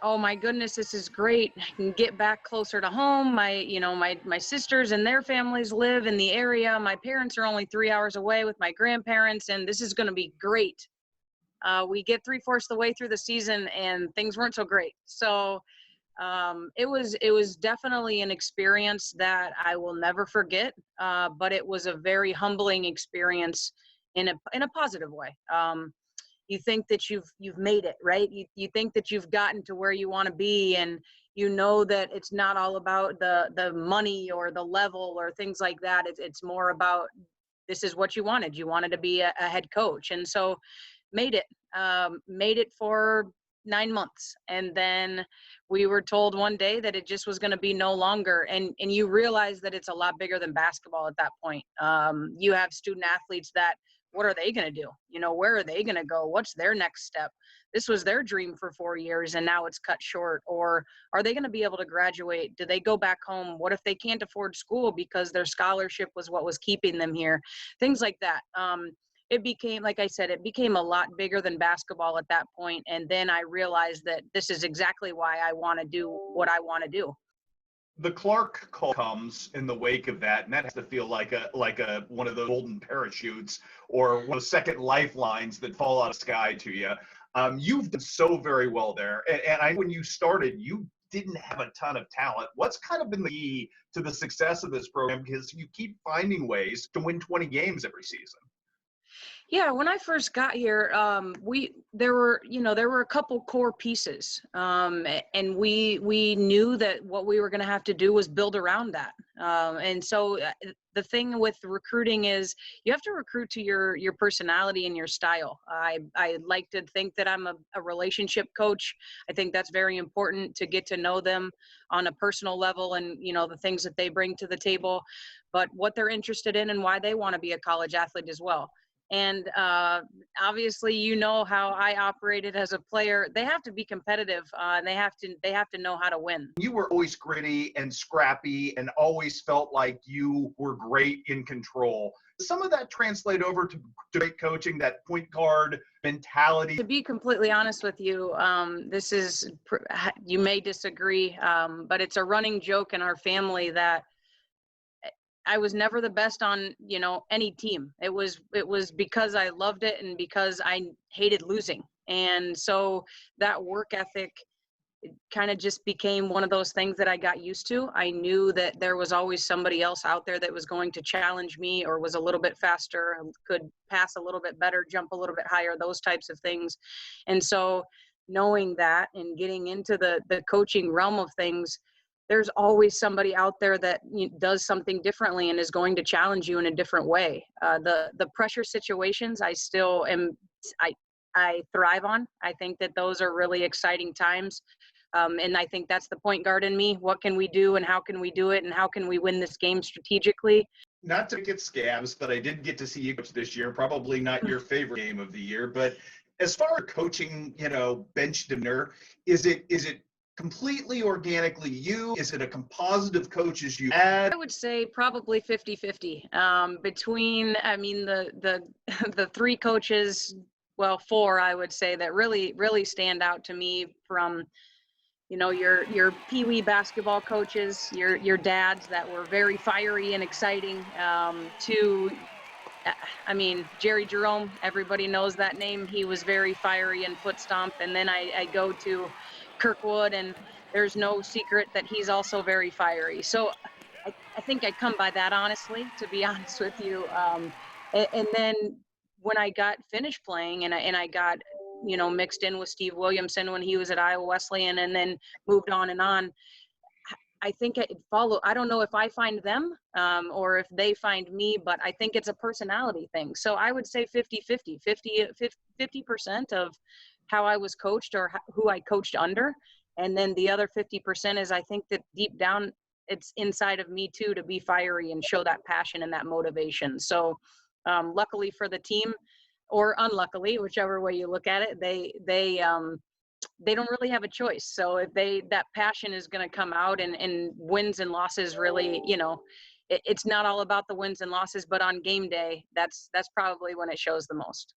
Oh my goodness, this is great. I can get back closer to home. My sisters and their families live in the area. My parents are only 3 hours away with my grandparents, and this is going to be great. We get three-fourths the way through the season, and things weren't so great. So it was definitely an experience that I will never forget. But it was a very humbling experience in a positive way. You think that you've made it, right? You think that you've gotten to where you want to be, and you know that it's not all about the money or the level or things like that. It's more about, this is what you wanted. You wanted to be a head coach, and so made it. Made it for 9 months, and then we were told one day that it just was going to be no longer. And you realize that it's a lot bigger than basketball at that point. You have student athletes that, what are they going to do? Where are they going to go? What's their next step? This was their dream for 4 years, and now it's cut short. Or are they going to be able to graduate? Do they go back home? What if they can't afford school because their scholarship was what was keeping them here? Things like that. It became, like I said, it became a lot bigger than basketball at that point. And then I realized that this is exactly why I want to do what I want to do. The Clark call comes in the wake of that, and that has to feel like a one of those golden parachutes or one of those second lifelines that fall out of the sky to you. You've done so very well there, and when you started, you didn't have a ton of talent. What's kind of been the key to the success of this program? Because you keep finding ways to win 20 games every season. Yeah, when I first got here, there were a couple core pieces, and we knew that what we were going to have to do was build around that. And so the thing with recruiting is you have to recruit to your personality and your style. I like to think that I'm a relationship coach. I think that's very important, to get to know them on a personal level, and the things that they bring to the table, but what they're interested in and why they want to be a college athlete as well. And obviously, how I operated as a player. They have to be competitive, and they have to know how to win. You were always gritty and scrappy and always felt like you were great in control. Some of that translate over to great coaching, that point guard mentality. To be completely honest with you, you may disagree, but it's a running joke in our family that I was never the best on, any team. It was because I loved it and because I hated losing. And so that work ethic kind of just became one of those things that I got used to. I knew that there was always somebody else out there that was going to challenge me, or was a little bit faster, could pass a little bit better, jump a little bit higher, those types of things. And so knowing that and getting into the coaching realm of things, there's always somebody out there that does something differently and is going to challenge you in a different way. The pressure situations, I thrive on. I think that those are really exciting times. And I think that's the point guard in me. What can we do, and how can we do it, and how can we win this game strategically? Not to get scabs, but I did get to see you coach this year. Probably not your favorite game of the year, but as far as coaching, bench demeanor, is it completely organically you? Is it a composite of coaches you add? I would say probably 50-50 between, the three coaches, well, four, I would say, that really, really stand out to me, from, your Pee-wee basketball coaches, your dads that were very fiery and exciting, to, Jerry Jerome, everybody knows that name. He was very fiery and foot stomp. And then I go to Kirkwood, and there's no secret that he's also very fiery. So I think I come by that, honestly, to be honest with you. And then when I got finished playing, and I got, mixed in with Steve Williamson when he was at Iowa Wesleyan, and then moved on and on, I think it follow. I don't know if I find them, or if they find me, but I think it's a personality thing. So I would say 50-50, 50% of how I was coached, or who I coached under. And then the other 50% is, I think that deep down, it's inside of me too, to be fiery and show that passion and that motivation. So luckily for the team, or unluckily, whichever way you look at it, they don't really have a choice. So if that passion is going to come out, and wins and losses, really, it's not all about the wins and losses, but on game day, that's probably when it shows the most.